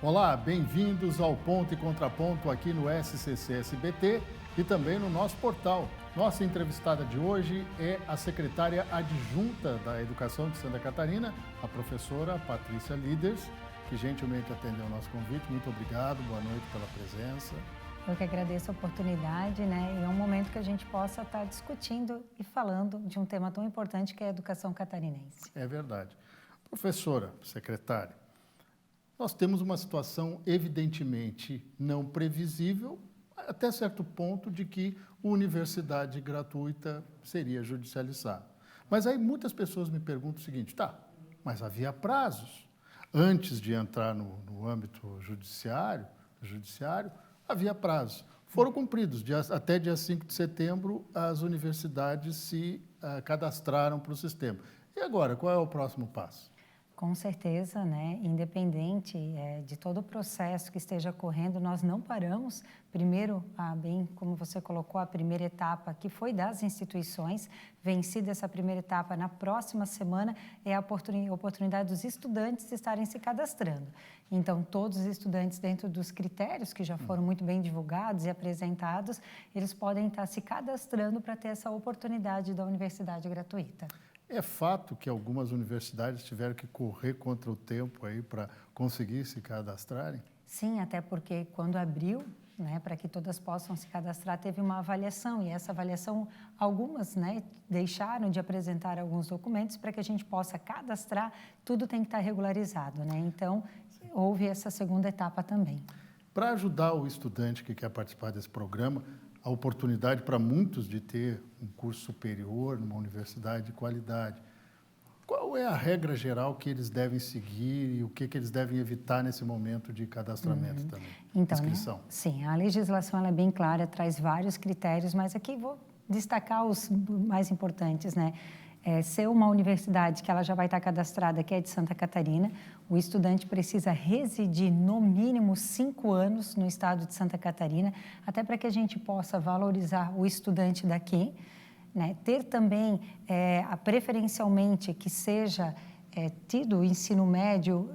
Olá, bem-vindos ao Ponto e Contraponto aqui no SCC-SBT e também no nosso portal. Nossa entrevistada de hoje é a secretária adjunta da Educação de Santa Catarina, a professora Patrícia Liders, que gentilmente atendeu o nosso convite. Muito obrigado, boa noite pela presença. Eu que agradeço a oportunidade, né? E é um momento que a gente possa estar discutindo e falando de um tema tão importante que é a educação catarinense. É verdade. Professora, secretária, nós temos uma situação evidentemente não previsível, até certo ponto, de que a universidade gratuita seria judicializada. Mas aí muitas pessoas me perguntam o seguinte, mas havia prazos. Antes de entrar no âmbito judiciário, havia prazos. Foram cumpridos. Até dia 5 de setembro, as universidades se cadastraram para o sistema. E agora, qual é o próximo passo? Com certeza, né? Independente de todo o processo que esteja ocorrendo, nós não paramos. Primeiro, bem como você colocou, a primeira etapa que foi das instituições, vencida essa primeira etapa, na próxima semana é a oportunidade dos estudantes estarem se cadastrando. Então, todos os estudantes, dentro dos critérios que já foram muito bem divulgados e apresentados, eles podem estar se cadastrando para ter essa oportunidade da universidade gratuita. É fato que algumas universidades tiveram que correr contra o tempo aí para conseguir se cadastrarem? Sim, até porque quando abriu, né, para que todas possam se cadastrar, teve uma avaliação, e essa avaliação, algumas, né, deixaram de apresentar alguns documentos para que a gente possa cadastrar, tudo tem que estar regularizado, né? Então, houve essa segunda etapa também. Para ajudar o estudante que quer participar desse programa, a oportunidade para muitos de ter um curso superior numa universidade de qualidade. Qual é a regra geral que eles devem seguir e o que eles devem evitar nesse momento de cadastramento também? Então, inscrição. Né? Sim, a legislação ela é bem clara, traz vários critérios, mas aqui vou destacar os mais importantes, né? Ser uma universidade que ela já vai estar cadastrada, que é de Santa Catarina, o estudante precisa residir no mínimo 5 anos no estado de Santa Catarina, até para que a gente possa valorizar o estudante daqui, né? Ter também, preferencialmente, que seja tido o ensino médio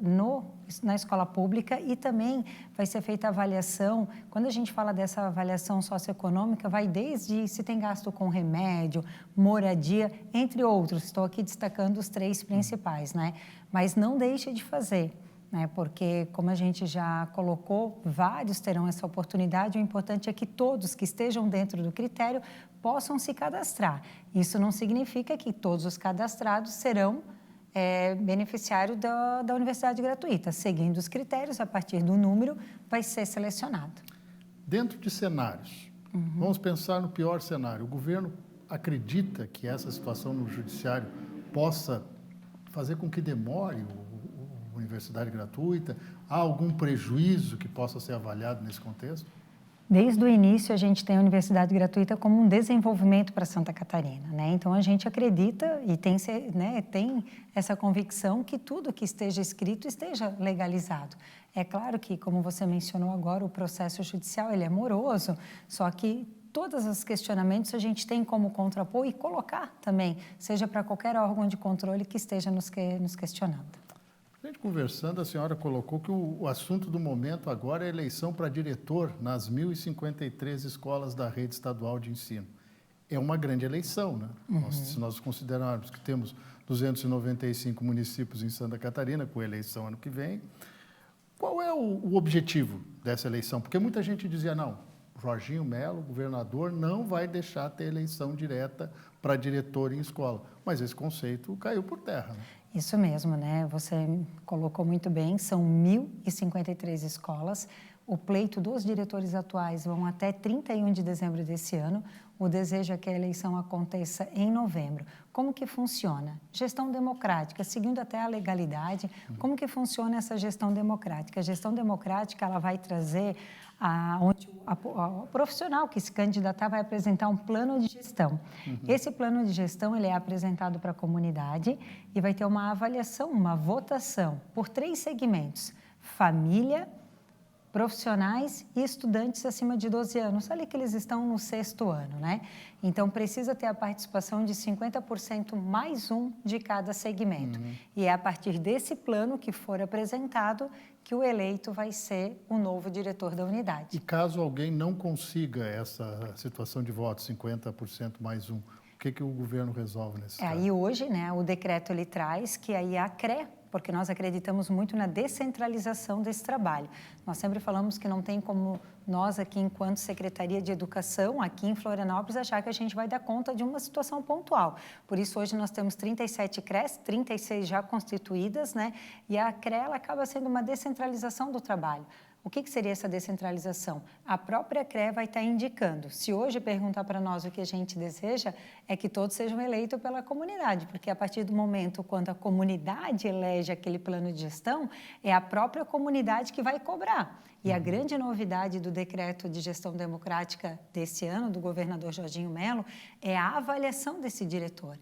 na escola pública, e também vai ser feita a avaliação. Quando a gente fala dessa avaliação socioeconômica, vai desde se tem gasto com remédio, moradia, entre outros. Estou aqui destacando os 3 principais, né? Mas não deixe de fazer, né? Porque, como a gente já colocou, vários terão essa oportunidade. O importante é que todos que estejam dentro do critério possam se cadastrar. Isso não significa que todos os cadastrados serão beneficiário da universidade gratuita. Seguindo os critérios, a partir do número, vai ser selecionado. Dentro de cenários, vamos pensar no pior cenário. O governo acredita que essa situação no judiciário possa fazer com que demore a universidade gratuita? Há algum prejuízo que possa ser avaliado nesse contexto? Desde o início, a gente tem a universidade gratuita como um desenvolvimento para Santa Catarina, né? Então, a gente acredita e tem essa convicção que tudo que esteja escrito esteja legalizado. É claro que, como você mencionou agora, o processo judicial ele é moroso, só que todos os questionamentos a gente tem como contrapor e colocar também, seja para qualquer órgão de controle que esteja nos questionando. A gente conversando, a senhora colocou que o assunto do momento agora é a eleição para diretor nas 1.053 escolas da rede estadual de ensino. É uma grande eleição, né? Se nós considerarmos que temos 295 municípios em Santa Catarina, com eleição ano que vem, qual é o objetivo dessa eleição? Porque muita gente dizia, não, Jorginho Melo, governador, não vai deixar ter eleição direta para diretor em escola. Mas esse conceito caiu por terra, né? Isso mesmo, né? Você colocou muito bem, são 1.053 escolas. O pleito dos diretores atuais vão até 31 de dezembro desse ano. O desejo é que a eleição aconteça em novembro. Como que funciona? Gestão democrática, seguindo até a legalidade. Como que funciona essa gestão democrática? A gestão democrática ela vai trazer onde o profissional que se candidatar vai apresentar um plano de gestão. Esse plano de gestão ele é apresentado para a comunidade e vai ter uma avaliação, uma votação por 3 segmentos: família, profissionais e estudantes acima de 12 anos, ali que eles estão no 6º ano, né? Então, precisa ter a participação de 50% mais um de cada segmento. E é a partir desse plano que for apresentado que o eleito vai ser o novo diretor da unidade. E caso alguém não consiga essa situação de voto, 50% mais um, o que o governo resolve nesse caso? Aí hoje, né, o decreto ele traz que aí a CRE, porque nós acreditamos muito na descentralização desse trabalho. Nós sempre falamos que não tem como nós aqui, enquanto Secretaria de Educação, aqui em Florianópolis, achar que a gente vai dar conta de uma situação pontual. Por isso, hoje nós temos 37 CREs, 36 já constituídas, né? E a CRE ela acaba sendo uma descentralização do trabalho. O que seria essa descentralização? A própria CRE vai estar indicando. Se hoje perguntar para nós o que a gente deseja, é que todos sejam eleitos pela comunidade, porque a partir do momento quando a comunidade elege aquele plano de gestão, é a própria comunidade que vai cobrar. E a grande novidade do decreto de gestão democrática desse ano, do governador Jorginho Melo, é a avaliação desse diretor,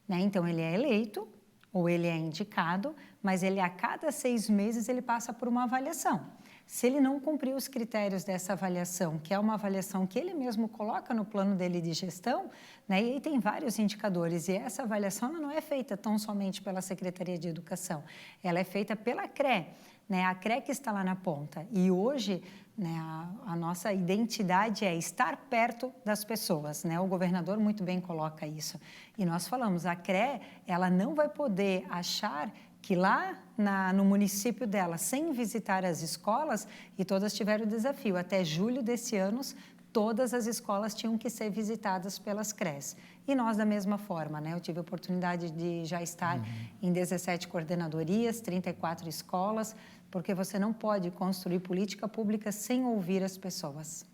né? Então, ele é eleito ou ele é indicado, mas ele a cada 6 meses ele passa por uma avaliação. Se ele não cumprir os critérios dessa avaliação, que é uma avaliação que ele mesmo coloca no plano dele de gestão, né, e aí tem vários indicadores, e essa avaliação ela não é feita tão somente pela Secretaria de Educação, ela é feita pela CRE, né, a CRE que está lá na ponta. E hoje, né, a nossa identidade é estar perto das pessoas, né? O governador muito bem coloca isso. E nós falamos, a CRE, ela não vai poder achar que lá no município dela, sem visitar as escolas, e todas tiveram o desafio, até julho desse ano, todas as escolas tinham que ser visitadas pelas CREs. E nós, da mesma forma, né? Eu tive a oportunidade de já estar em 17 coordenadorias, 34 escolas, porque você não pode construir política pública sem ouvir as pessoas.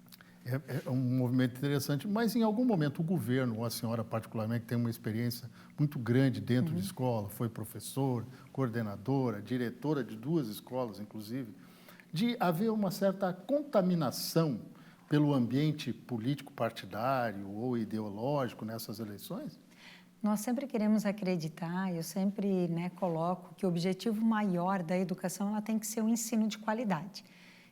É um movimento interessante, mas em algum momento o governo, ou a senhora particularmente, que tem uma experiência muito grande dentro de escola, foi professor, coordenadora, diretora de 2 escolas, inclusive, de haver uma certa contaminação pelo ambiente político partidário ou ideológico nessas eleições? Nós sempre queremos acreditar, eu sempre, né, coloco que o objetivo maior da educação ela tem que ser o ensino de qualidade.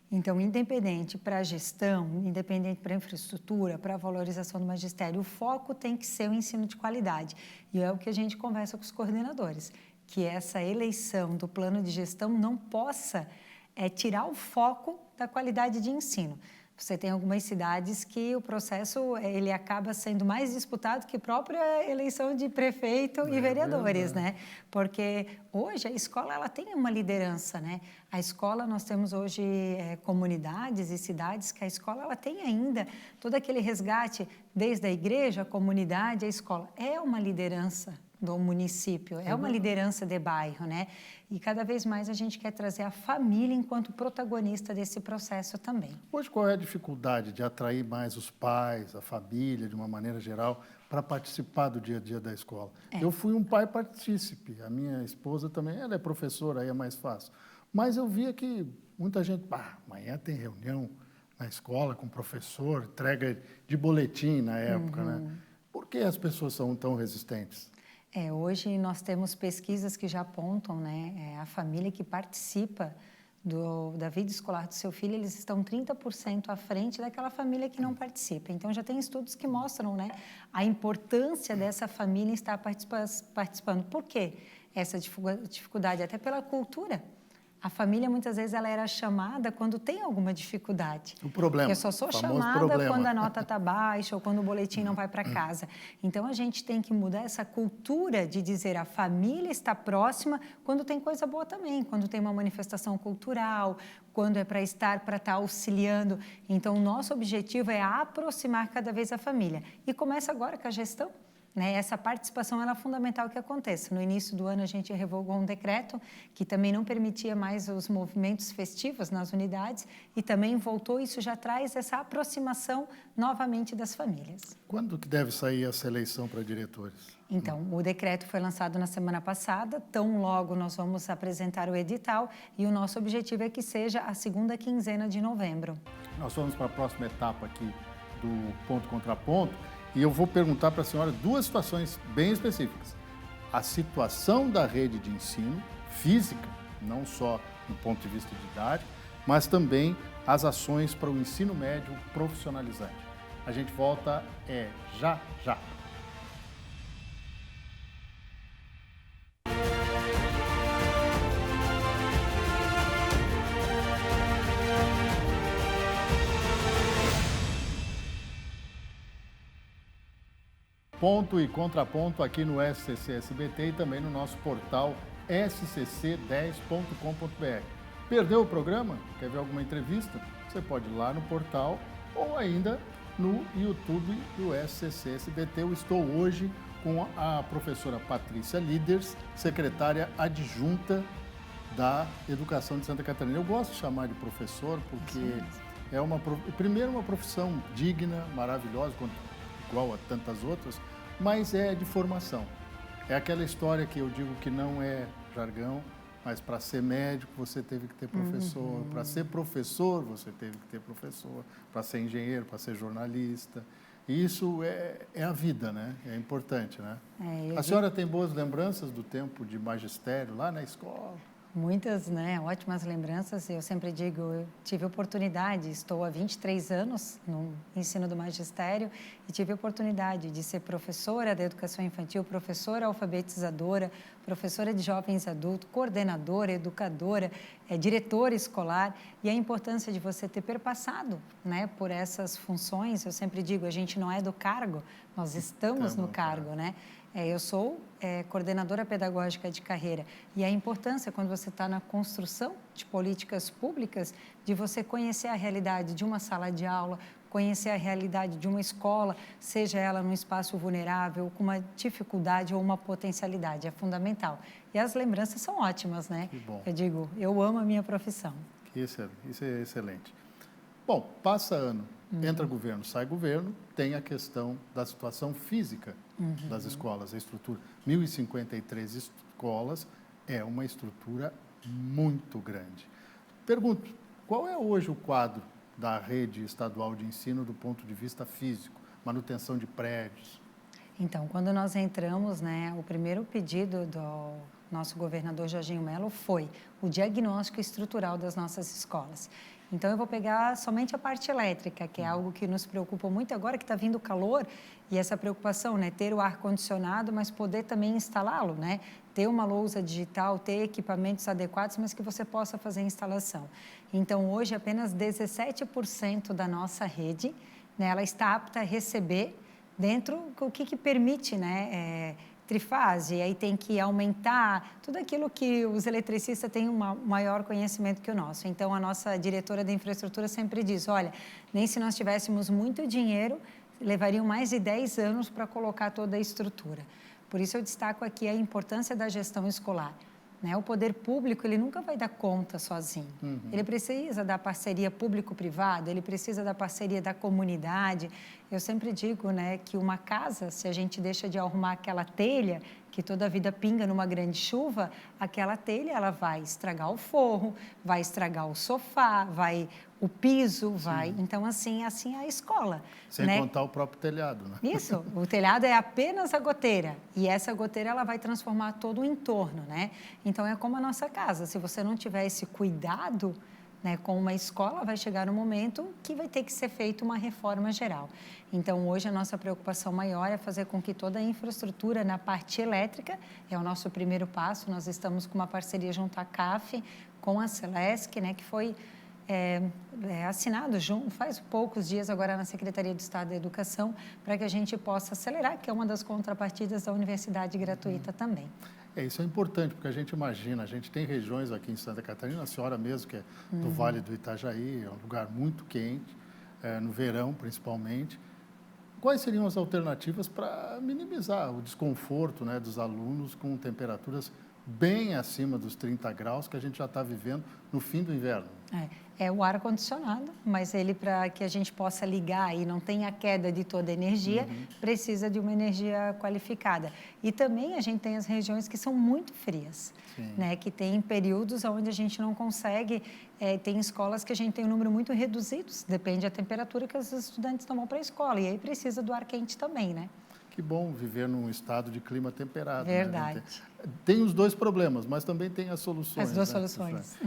Então, independente para a gestão, independente para a infraestrutura, para a valorização do magistério, o foco tem que ser o ensino de qualidade. E é o que a gente conversa com os coordenadores, que essa eleição do plano de gestão não possa tirar o foco da qualidade de ensino. Você tem algumas cidades que o processo ele acaba sendo mais disputado que a própria eleição de prefeito e vereadores, né? Porque hoje a escola ela tem uma liderança, né? A escola, nós temos hoje comunidades e cidades que a escola ela tem ainda todo aquele resgate desde a igreja, a comunidade, a escola. É uma liderança do município, é uma liderança de bairro, né? E cada vez mais a gente quer trazer a família enquanto protagonista desse processo também. Hoje, qual é a dificuldade de atrair mais os pais, a família, de uma maneira geral, para participar do dia a dia da escola? Eu fui um pai partícipe, a minha esposa também, ela é professora, aí é mais fácil. Mas eu via que muita gente, amanhã tem reunião na escola com o professor, entrega de boletim na época, né? Por que as pessoas são tão resistentes? Hoje nós temos pesquisas que já apontam, né, a família que participa da vida escolar do seu filho, eles estão 30% à frente daquela família que não participa. Então, já tem estudos que mostram, né, a importância dessa família estar participando. Por quê? Essa dificuldade, até pela cultura. A família, muitas vezes, ela era chamada quando tem alguma dificuldade. O problema. Eu só sou chamada quando a nota está baixa ou quando o boletim não vai para casa. Então, a gente tem que mudar essa cultura de dizer a família está próxima quando tem coisa boa também, quando tem uma manifestação cultural, quando é para estar auxiliando. Então, o nosso objetivo é aproximar cada vez a família. E começa agora com a gestão. Essa participação ela é fundamental que aconteça. No início do ano, a gente revogou um decreto que também não permitia mais os movimentos festivos nas unidades e também voltou, isso já traz essa aproximação novamente das famílias. Quando que deve sair essa eleição para diretores? Então, o decreto foi lançado na semana passada, tão logo nós vamos apresentar o edital e o nosso objetivo é que seja a segunda quinzena de novembro. Nós vamos para a próxima etapa aqui do ponto contra ponto. E eu vou perguntar para a senhora 2 situações bem específicas. A situação da rede de ensino física, não só do ponto de vista didático, mas também as ações para o ensino médio profissionalizante. A gente volta já. ponto e contraponto aqui no SCC SBT e também no nosso portal scc10.com.br. Perdeu o programa? Quer ver alguma entrevista? Você pode ir lá no portal ou ainda no YouTube do SCC SBT. Eu estou hoje com a professora Patrícia Líders, secretária adjunta da Educação de Santa Catarina. Eu gosto de chamar de professor porque é primeiro uma profissão digna, maravilhosa, igual a tantas outras, mas é de formação. É aquela história que eu digo que não é jargão, mas para ser médico você teve que ter professor, para ser professor você teve que ter professor, para ser engenheiro, para ser jornalista. E isso é a vida, né? É importante, né? A senhora tem boas lembranças do tempo de magistério lá na escola? Muitas, né? Ótimas lembranças. Eu sempre digo, eu tive oportunidade, estou há 23 anos no ensino do magistério e tive oportunidade de ser professora da educação infantil, professora alfabetizadora, professora de jovens e adultos, coordenadora, educadora, diretora escolar, e a importância de você ter perpassado, né, por essas funções. Eu sempre digo, a gente não é do cargo, nós estamos no cargo, né? Eu sou coordenadora pedagógica de carreira e a importância, quando você está na construção de políticas públicas, de você conhecer a realidade de uma sala de aula, conhecer a realidade de uma escola, seja ela num espaço vulnerável, com uma dificuldade ou uma potencialidade, é fundamental. E as lembranças são ótimas, né? Que bom. Eu digo, eu amo a minha profissão. Isso é excelente. Bom, passa ano, entra governo, sai governo, tem a questão da situação física das escolas, a estrutura. 1.053 escolas é uma estrutura muito grande. Pergunto, qual é hoje o quadro da rede estadual de ensino do ponto de vista físico, manutenção de prédios? Então, quando nós entramos, né, o primeiro pedido do nosso governador Jorginho Melo foi o diagnóstico estrutural das nossas escolas. Então, eu vou pegar somente a parte elétrica, que é algo que nos preocupa muito agora, que está vindo calor, e essa preocupação, né, ter o ar-condicionado, mas poder também instalá-lo, né, ter uma lousa digital, ter equipamentos adequados, mas que você possa fazer a instalação. Então, hoje, apenas 17% da nossa rede, né, ela está apta a receber dentro, o que permite, né, trifase, aí tem que aumentar, tudo aquilo que os eletricistas têm um maior conhecimento que o nosso. Então, a nossa diretora de infraestrutura sempre diz, olha, nem se nós tivéssemos muito dinheiro, levariam mais de 10 anos para colocar toda a estrutura. Por isso, eu destaco aqui a importância da gestão escolar. Né? O poder público, ele nunca vai dar conta sozinho. Ele precisa da parceria público-privada, ele precisa da parceria da comunidade. Eu sempre digo, né, que uma casa, se a gente deixa de arrumar aquela telha, que toda a vida pinga numa grande chuva, aquela telha ela vai estragar o forro, vai estragar o sofá, o piso, vai. Então, assim é a escola. Sem né? contar o próprio telhado, né? Isso, o telhado é apenas a goteira e essa goteira ela vai transformar todo o entorno, né? Então é como a nossa casa, se você não tiver esse cuidado, né, com uma escola, vai chegar um momento que vai ter que ser feita uma reforma geral. Então hoje a nossa preocupação maior é fazer com que toda a infraestrutura na parte elétrica, é o nosso primeiro passo, nós estamos com uma parceria junto à CAF, com a Celesc, né, que foi assinado faz poucos dias agora na Secretaria de Estado da Educação, para que a gente possa acelerar, que é uma das contrapartidas da universidade gratuita também. Isso é importante, porque a gente imagina, a gente tem regiões aqui em Santa Catarina, a senhora mesmo, que é do Vale do Itajaí, é um lugar muito quente, no verão principalmente. Quais seriam as alternativas para minimizar o desconforto, né, dos alunos com temperaturas bem acima dos 30 graus que a gente já está vivendo no fim do inverno? É o ar-condicionado, mas ele, para que a gente possa ligar e não tenha queda de toda a energia, precisa de uma energia qualificada. E também a gente tem as regiões que são muito frias, né? Que tem períodos onde a gente não consegue, tem escolas que a gente tem um número muito reduzido, depende da temperatura que os estudantes tomam para a escola, e aí precisa do ar quente também, né? Que bom viver num estado de clima temperado. Verdade. Né? Tem os dois problemas, mas também tem as soluções. As duas soluções.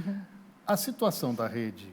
A situação da rede,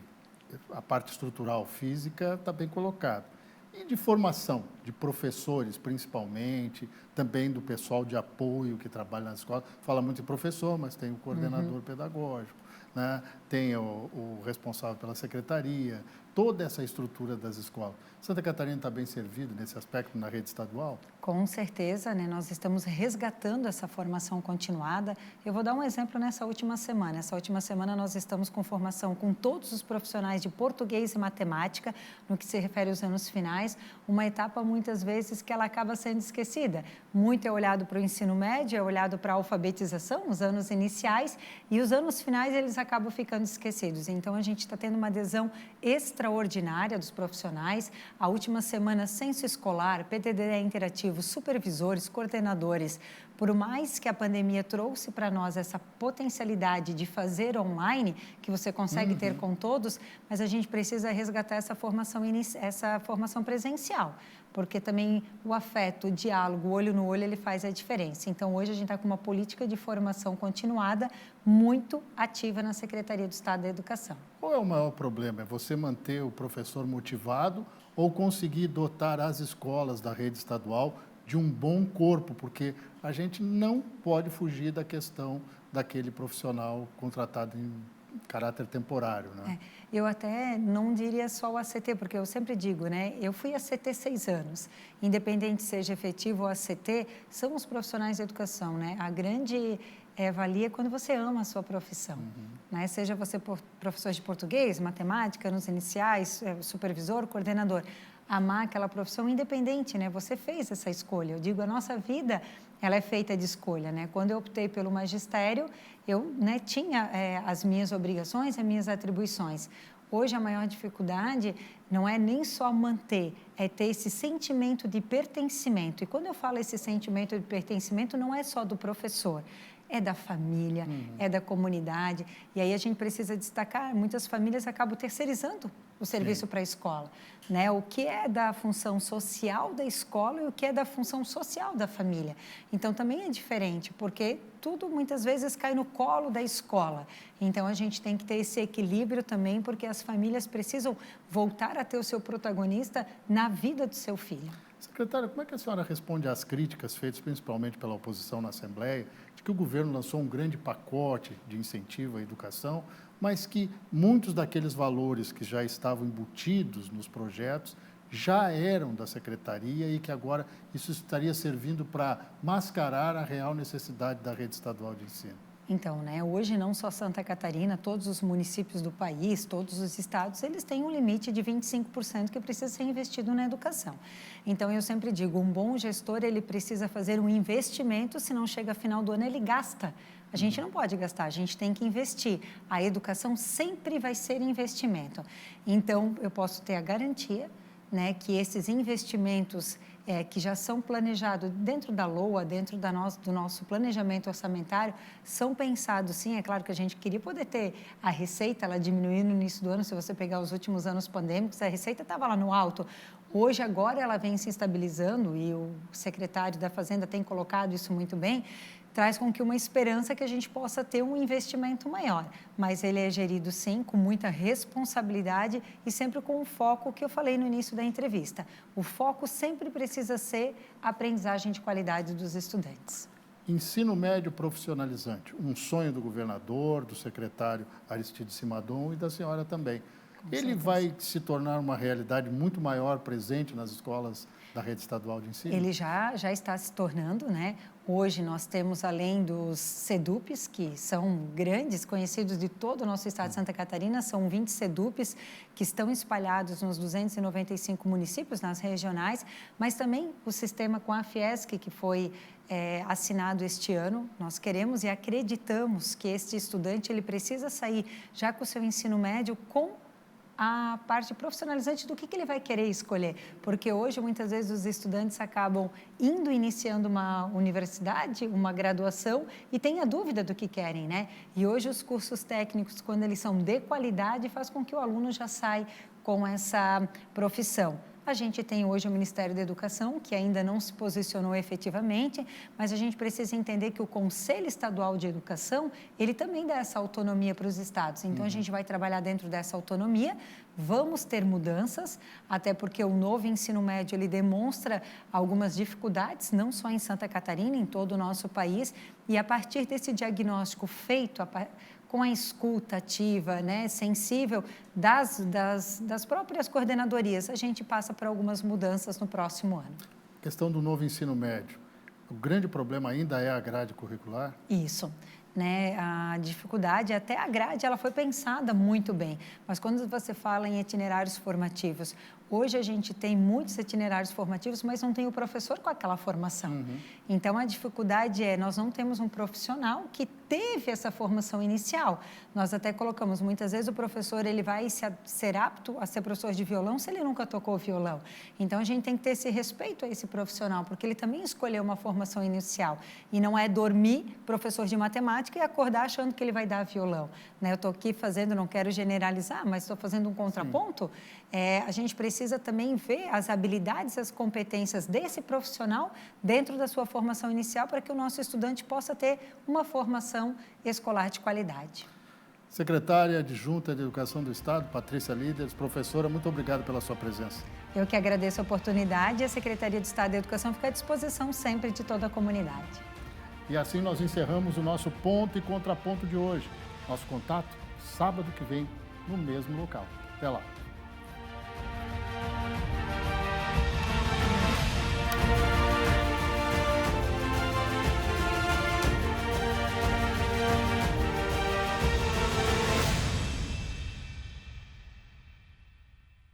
a parte estrutural física, está bem colocada. E de formação, de professores principalmente, também do pessoal de apoio que trabalha na escola. Fala muito de professor, mas tem o coordenador pedagógico, né? Tem o responsável pela secretaria, toda essa estrutura das escolas. Santa Catarina está bem servido nesse aspecto na rede estadual? Com certeza, né? Nós estamos resgatando essa formação continuada. Eu vou dar um exemplo nessa última semana. Essa última semana nós estamos com formação com todos os profissionais de português e matemática, no que se refere aos anos finais, uma etapa muitas vezes que ela acaba sendo esquecida. Muito é olhado para o ensino médio, é olhado para a alfabetização, os anos iniciais, e os anos finais eles acabam ficando esquecidos. Então a gente está tendo uma adesão extraordinária dos profissionais. A última semana, censo escolar, PTDE interativo, supervisores, coordenadores, por mais que a pandemia trouxe para nós essa potencialidade de fazer online, que você consegue ter com todos, mas a gente precisa resgatar essa formação presencial, porque também o afeto, o diálogo, olho no olho, ele faz a diferença. Então, hoje a gente está com uma política de formação continuada muito ativa na Secretaria do Estado da Educação. Qual é o maior problema? É você manter o professor motivado ou conseguir dotar as escolas da rede estadual de um bom corpo? Porque a gente não pode fugir da questão daquele profissional contratado em caráter temporário, né? Eu até não diria só o ACT, porque eu sempre digo, né? Eu fui ACT 6 anos, independente seja efetivo ou ACT, são os profissionais de educação, né? A grande valia é quando você ama a sua profissão, né? Seja você professor de português, matemática, nos iniciais, supervisor, coordenador, amar aquela profissão independente, né? Você fez essa escolha. Eu digo, a nossa vida, ela é feita de escolha, né? Quando eu optei pelo magistério, eu, né, tinha as minhas obrigações, as minhas atribuições. Hoje, a maior dificuldade não é nem só manter, é ter esse sentimento de pertencimento. E quando eu falo esse sentimento de pertencimento, não é só do professor, é da família, é da comunidade. E aí a gente precisa destacar, muitas famílias acabam terceirizando o serviço para a escola, né? O que é da função social da escola e o que é da função social da família. Então, também é diferente, porque tudo muitas vezes cai no colo da escola. Então, a gente tem que ter esse equilíbrio também, porque as famílias precisam voltar a ter o seu protagonista na vida do seu filho. Secretária, como é que a senhora responde às críticas feitas principalmente pela oposição na Assembleia, de que o governo lançou um grande pacote de incentivo à educação, mas que muitos daqueles valores que já estavam embutidos nos projetos já eram da Secretaria e que agora isso estaria servindo para mascarar a real necessidade da rede estadual de ensino? Então, né, hoje não só Santa Catarina, todos os municípios do país, todos os estados, eles têm um limite de 25% que precisa ser investido na educação. Então, eu sempre digo, um bom gestor, ele precisa fazer um investimento, se não chega ao final do ano, ele gasta. A gente não pode gastar, a gente tem que investir. A educação sempre vai ser investimento. Então, eu posso ter a garantia, né, que esses investimentos que já são planejados dentro da LOA, dentro do nosso planejamento orçamentário, são pensados, sim. É claro que a gente queria poder ter a receita, ela diminuir no início do ano. Se você pegar os últimos anos pandêmicos, a receita estava lá no alto. Hoje, agora, ela vem se estabilizando e o secretário da Fazenda tem colocado isso muito bem, traz com que uma esperança que a gente possa ter um investimento maior. Mas ele é gerido, sim, com muita responsabilidade e sempre com o foco que eu falei no início da entrevista. O foco sempre precisa ser a aprendizagem de qualidade dos estudantes. Ensino médio profissionalizante, um sonho do governador, do secretário Aristide Simadon e da senhora também. Ele vai se tornar uma realidade muito maior presente nas escolas da rede estadual de ensino? Ele já está se tornando, né? Hoje nós temos, além dos SEDUPs, que são grandes, conhecidos de todo o nosso estado de Santa Catarina, são 20 SEDUPs que estão espalhados nos 295 municípios, nas regionais, mas também o sistema com a Fiesc, que foi assinado este ano. Nós queremos e acreditamos que este estudante ele precisa sair já com o seu ensino médio com a parte profissionalizante do que ele vai querer escolher, porque hoje muitas vezes os estudantes acabam iniciando uma universidade, uma graduação e têm a dúvida do que querem, né? E hoje os cursos técnicos, quando eles são de qualidade, faz com que o aluno já saia com essa profissão. A gente tem hoje o Ministério da Educação, que ainda não se posicionou efetivamente, mas a gente precisa entender que o Conselho Estadual de Educação, ele também dá essa autonomia para os estados. Então, a gente vai trabalhar dentro dessa autonomia, vamos ter mudanças, até porque o novo ensino médio, ele demonstra algumas dificuldades, não só em Santa Catarina, em todo o nosso país, e a partir desse diagnóstico feito com a escuta ativa, né, sensível das próprias coordenadorias, a gente passa por algumas mudanças no próximo ano. Questão do novo ensino médio. O grande problema ainda é a grade curricular? Isso. Né, a dificuldade, até a grade, ela foi pensada muito bem, mas quando você fala em itinerários formativos, hoje a gente tem muitos itinerários formativos, mas não tem o professor com aquela formação. Então, a dificuldade nós não temos um profissional que teve essa formação inicial. Nós até colocamos, muitas vezes o professor ele vai ser apto a ser professor de violão se ele nunca tocou violão. Então, a gente tem que ter esse respeito a esse profissional, porque ele também escolheu uma formação inicial. E não é dormir professor de matemática e acordar achando que ele vai dar violão. Né? Eu estou aqui fazendo, não quero generalizar, mas estou fazendo um contraponto. A gente precisa também ver as habilidades, as competências desse profissional dentro da sua formação inicial para que o nosso estudante possa ter uma formação escolar de qualidade. Secretária Adjunta de Educação do Estado, Patrícia Líderes, professora, muito obrigado pela sua presença. Eu que agradeço a oportunidade e a Secretaria de Estado da Educação fica à disposição sempre de toda a comunidade. E assim nós encerramos o nosso Ponto e Contraponto de hoje. Nosso contato, sábado que vem, no mesmo local. Até lá.